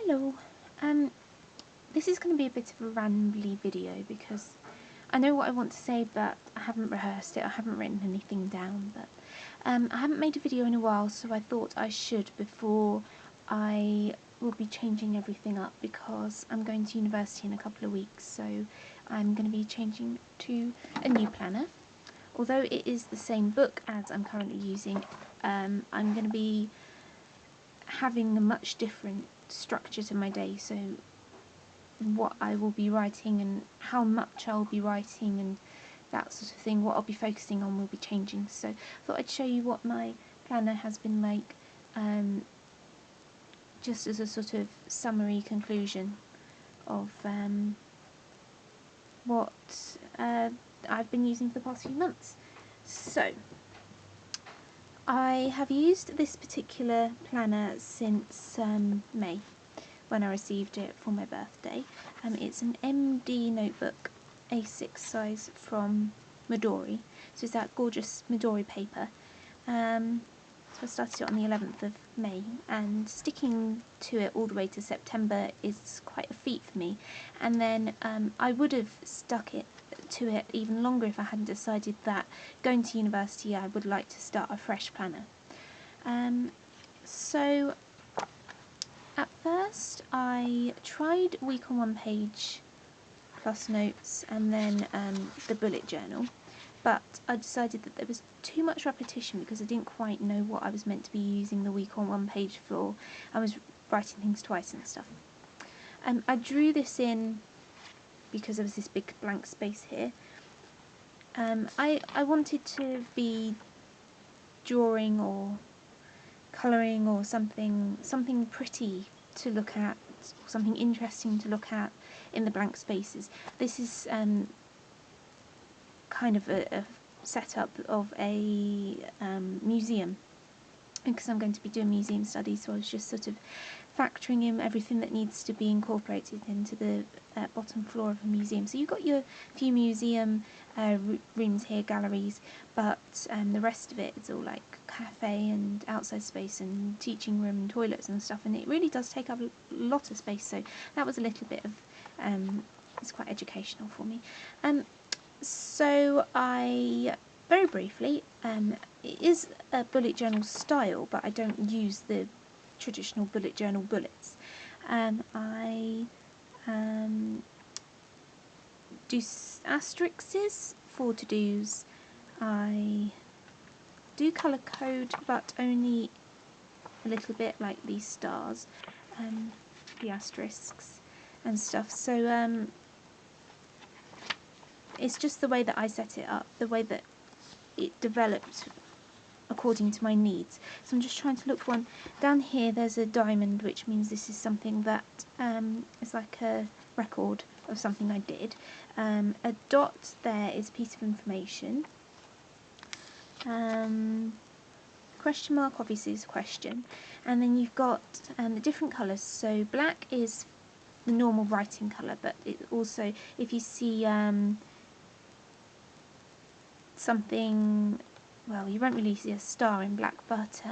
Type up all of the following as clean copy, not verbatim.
Hello, this is going to be a bit of a rambly video because I know what I want to say, but I haven't rehearsed it, I haven't written anything down, but I haven't made a video in a while, so I thought I should before I will be changing everything up because I'm going to university in a couple of weeks, so I'm going to be changing to a new planner. Although it is the same book as I'm currently using, I'm going to be having a much different structure to my day, so what I will be writing and how much I'll be writing and that sort of thing, what I'll be focusing on will be changing. So I thought I'd show you what my planner has been like, just as a sort of summary conclusion of what I've been using for the past few months. So I have used this particular planner since May, when I received it for my birthday. It's an MD notebook, A6 size from Fauxdori. So it's that gorgeous Fauxdori paper. So I started it on the 11th of May, and sticking to it all the way to September is quite a feat for me. And then I would have stuck to it even longer if I hadn't decided that going to university I would like to start a fresh planner. So at first I tried week on one page plus notes and then the bullet journal, but I decided that there was too much repetition because I didn't quite know what I was meant to be using the week on one page for. I was writing things twice and stuff. I drew this in because there was this big blank space here. I wanted to be drawing or colouring or something pretty to look at, or something interesting to look at in the blank spaces. This is kind of a setup of a museum, because I'm going to be doing museum studies, so I was just sort of factoring in everything that needs to be incorporated into the bottom floor of a museum. So you've got your few museum rooms here, galleries, but the rest of it is all like cafe and outside space and teaching room and toilets and stuff, and it really does take up a lot of space, so that was a little bit of it's quite educational for me. So I, very briefly, it is a bullet journal style, but I don't use the traditional bullet journal bullets. I do asterisks for to-dos. I do colour code, but only a little bit, like these stars, the asterisks and stuff. So it's just the way that I set it up, the way that it developed according to my needs. So I'm just trying to look for one. Down here there's a diamond, which means this is something that is like a record of something I did. A dot there is a piece of information. Question mark obviously is a question, and then you've got the different colours. So black is the normal writing colour, but it also, if you see something, well, you won't really see a star in black, but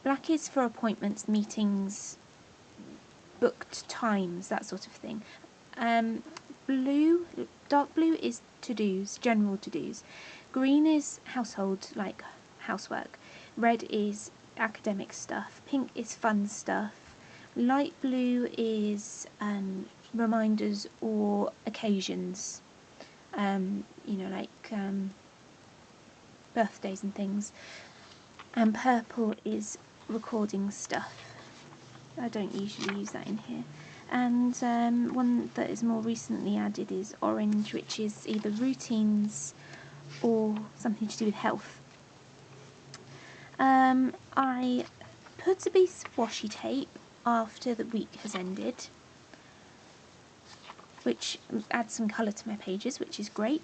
black is for appointments, meetings, booked times, that sort of thing. Blue, dark blue is to-dos, general to-dos. Green is household, like housework. Red is academic stuff. Pink is fun stuff. Light blue is reminders or occasions, you know, like birthdays and things. And purple is recording stuff. I don't usually use that in here. And one that is more recently added is orange, which is either routines or something to do with health. I put a piece of washi tape after the week has ended, which adds some colour to my pages, which is great.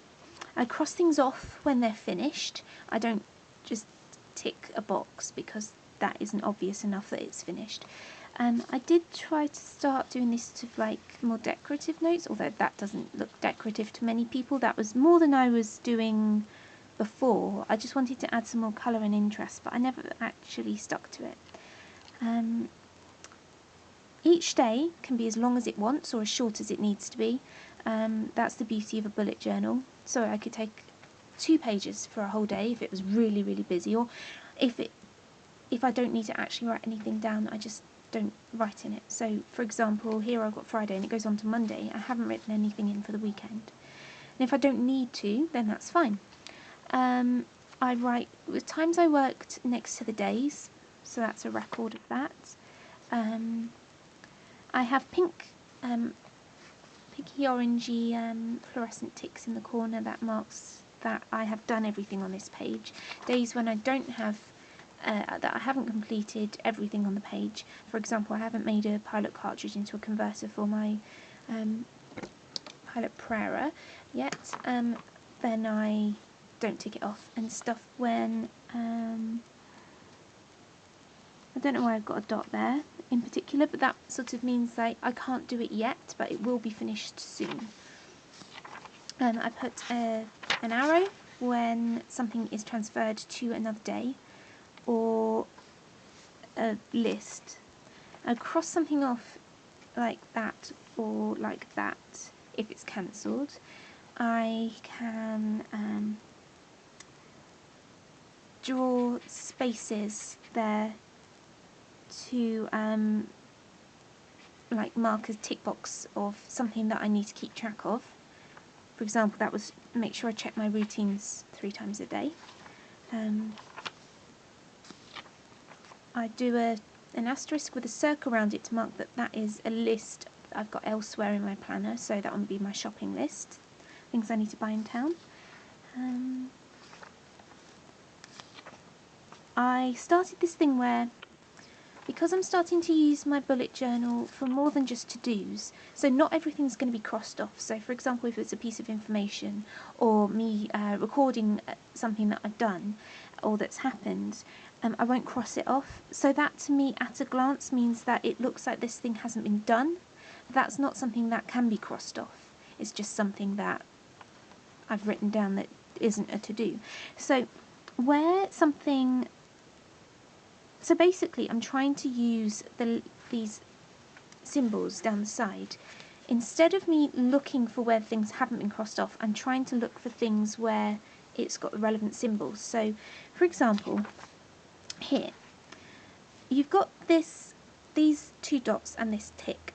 I cross things off when they're finished. I don't just tick a box because that isn't obvious enough that it's finished. I did try to start doing this sort of like more decorative notes, although that doesn't look decorative to many people. That was more than I was doing before. I just wanted to add some more colour and interest, but I never actually stuck to it. In each day can be as long as it wants or as short as it needs to be. That's the beauty of a bullet journal. So I could take 2 pages for a whole day if it was really, really busy, or if I don't need to actually write anything down, I just don't write in it. So, for example, here I've got Friday and it goes on to Monday. I haven't written anything in for the weekend. And if I don't need to, then that's fine. I write with times I worked next to the days, so that's a record of that. I have pinky orangey fluorescent ticks in the corner that marks that I have done everything on this page. Days when I don't have that I haven't completed everything on the page. For example, I haven't made a pilot cartridge into a converter for my pilot Prera yet, then I don't tick it off. And stuff when I don't know why I've got a dot there in particular, but that sort of means like I can't do it yet, but it will be finished soon. I put an arrow when something is transferred to another day, or a list. I cross something off like that or like that if it's cancelled. I can draw spaces there to like mark a tick box of something that I need to keep track of. For example, that was make sure I check my routines 3 times a day. I do an asterisk with a circle around it to mark that that is a list I've got elsewhere in my planner, so that would be my shopping list, things I need to buy in town. I started this thing where, because I'm starting to use my bullet journal for more than just to-dos, so not everything's going to be crossed off. So for example, if it's a piece of information or me recording something that I've done or that's happened, I won't cross it off. So that to me at a glance means that it looks like this thing hasn't been done. That's not something that can be crossed off. It's just something that I've written down that isn't a to-do. So where something... So basically I'm trying to use these symbols down the side. Instead of me looking for where things haven't been crossed off, I'm trying to look for things where it's got the relevant symbols. So for example, here you've got these 2 dots and this tick.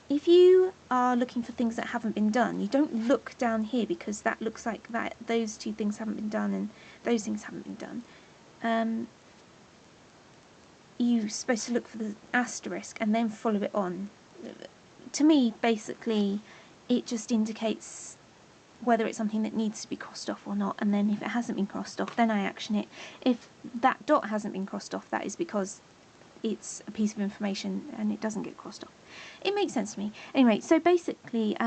If you are looking for things that haven't been done, you don't look down here because that looks like that those 2 things haven't been done and those things haven't been done. You're supposed to look for the asterisk and then follow it on. To me, basically, it just indicates whether it's something that needs to be crossed off or not, and then if it hasn't been crossed off, then I action it. If that dot hasn't been crossed off, that is because it's a piece of information and it doesn't get crossed off. It makes sense to me. Anyway, so basically,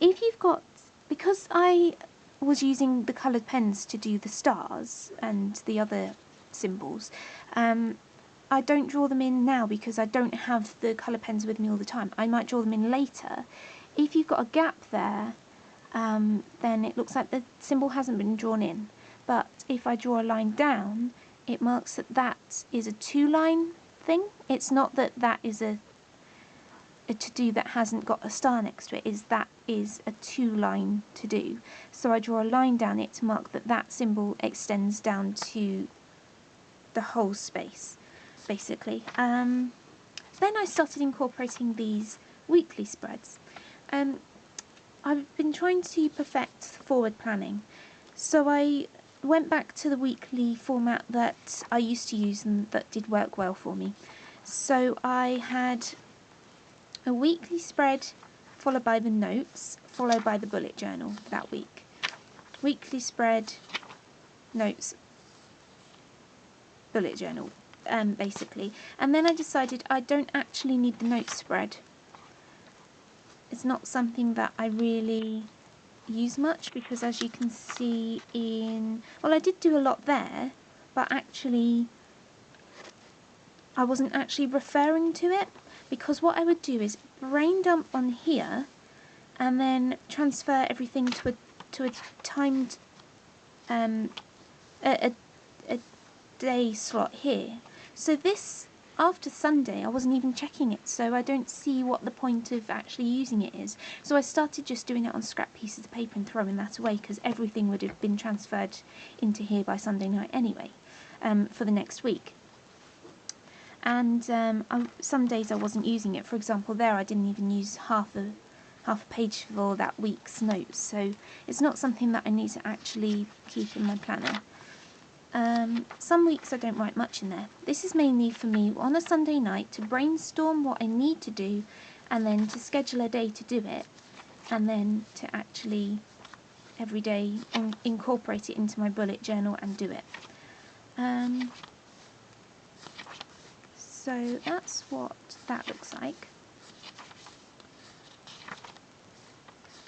if you've got... Because I was using the coloured pens to do the stars and the other symbols, I don't draw them in now because I don't have the colour pens with me all the time. I might draw them in later. If you've got a gap there, then it looks like the symbol hasn't been drawn in. But if I draw a line down, it marks that that is a 2-line thing. It's not that that is a to-do that hasn't got a star next to it. That is a 2-line to-do. So I draw a line down it to mark that that symbol extends down to the whole space, basically. Then I started incorporating these weekly spreads. I've been trying to perfect forward planning, so I went back to the weekly format that I used to use and that did work well for me. So I had a weekly spread followed by the notes, followed by the bullet journal that week. Weekly spread, notes, bullet journal, basically. And then I decided I don't actually need the note spread. It's not something that I really use much because, as you can see in... Well, I did do a lot there, but actually I wasn't actually referring to it, because what I would do is brain dump on here and then transfer everything to a timed a day slot here. So this after Sunday I wasn't even checking it, so I don't see what the point of actually using it is. So I started just doing it on scrap pieces of paper and throwing that away, because everything would have been transferred into here by Sunday night anyway, for the next week. And some days I wasn't using it. For example, there I didn't even use half a page for that week's notes, so it's not something that I need to actually keep in my planner. Some weeks I don't write much in there. This is mainly for me on a Sunday night to brainstorm what I need to do, and then to schedule a day to do it, and then to actually every day incorporate it into my bullet journal and do it. So that's what that looks like.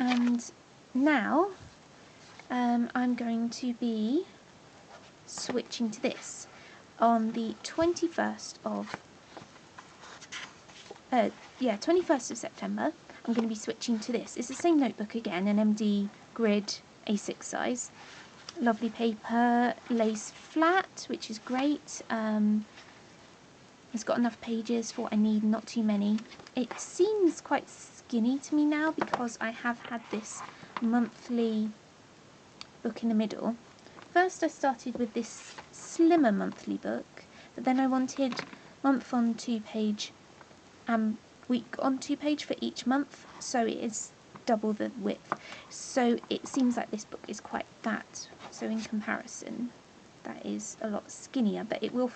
And now I'm going to be switching to this on the 21st of 21st of September. I'm going to be switching to this. It's the same notebook again, an MD grid A6 size, lovely paper, lace flat, which is great. It's got enough pages for what I need, not too many. It seems quite skinny to me now because I have had this monthly book in the middle. First I started with this slimmer monthly book, but then I wanted month on 2 page and week on 2 page for each month, so it is double the width. So it seems like this book is quite fat, so in comparison that is a lot skinnier, but it will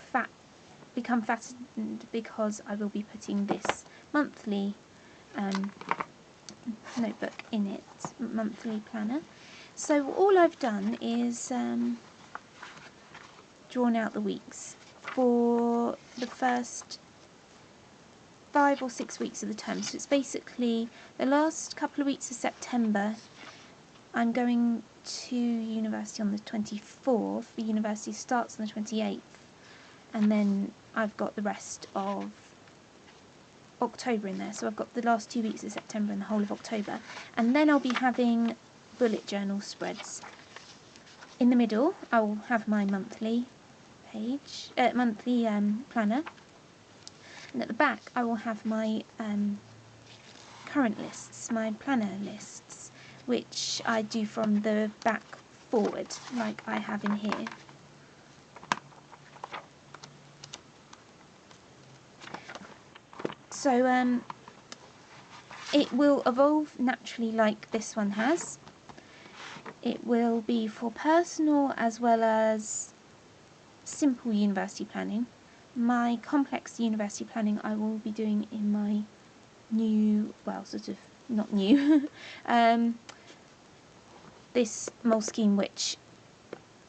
become fattened because I will be putting this monthly notebook in it, monthly planner. So all I've done is drawn out the weeks for the first 5 or 6 weeks of the term. So it's basically the last couple of weeks of September. I'm going to university on the 24th. The university starts on the 28th, and then I've got the rest of October in there. So I've got the last 2 weeks of September and the whole of October, and then I'll be having bullet journal spreads. In the middle I will have my monthly planner, and at the back I will have my current lists, my planner lists, which I do from the back forward like I have in here. So it will evolve naturally like this one has. It will be for personal as well as simple university planning. My complex university planning I will be doing in my new, well, sort of not new, this Moleskine, which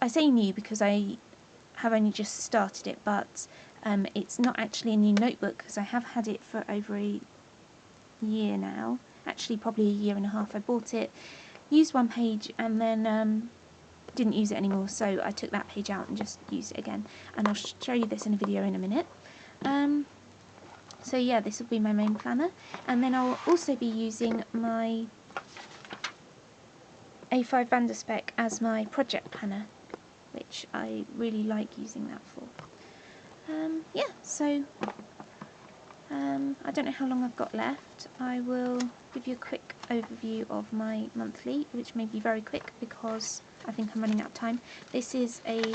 I say new because I have only just started it, but it's not actually a new notebook because I have had it for over a year now, actually probably a year and a half. I bought it, used one page, and then didn't use it anymore, so I took that page out and just used it again, and I'll show you this in a video in a minute. So yeah, this will be my main planner, and then I'll also be using my A5 Vanderspec as my project planner, which I really like using that for. Yeah, so I don't know how long I've got left. I will give you a quick overview of my monthly, which may be very quick because I think I'm running out of time. This is a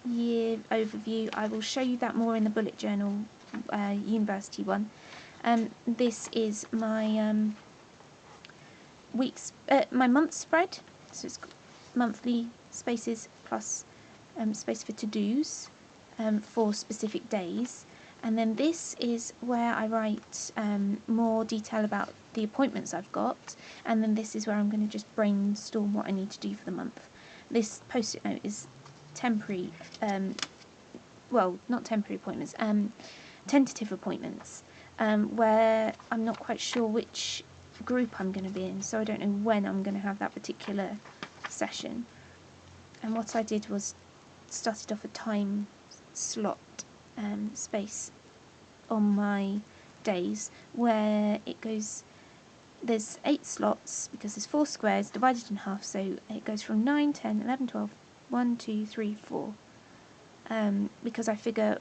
year overview. I will show you that more in the bullet journal university one. This is my my month spread, so it's monthly spaces plus space for to-dos for specific days, and then this is where I write more detail about the appointments I've got, and then this is where I'm going to just brainstorm what I need to do for the month. This post-it note is temporary, well, not temporary appointments, tentative appointments, where I'm not quite sure which group I'm going to be in, so I don't know when I'm going to have that particular session. And what I did was started off a time slot space on my days where it goes, there's 8 slots because there's 4 squares divided in half, so it goes from 9, 10, 11, 12, 1, 2, 3, 4, because I figure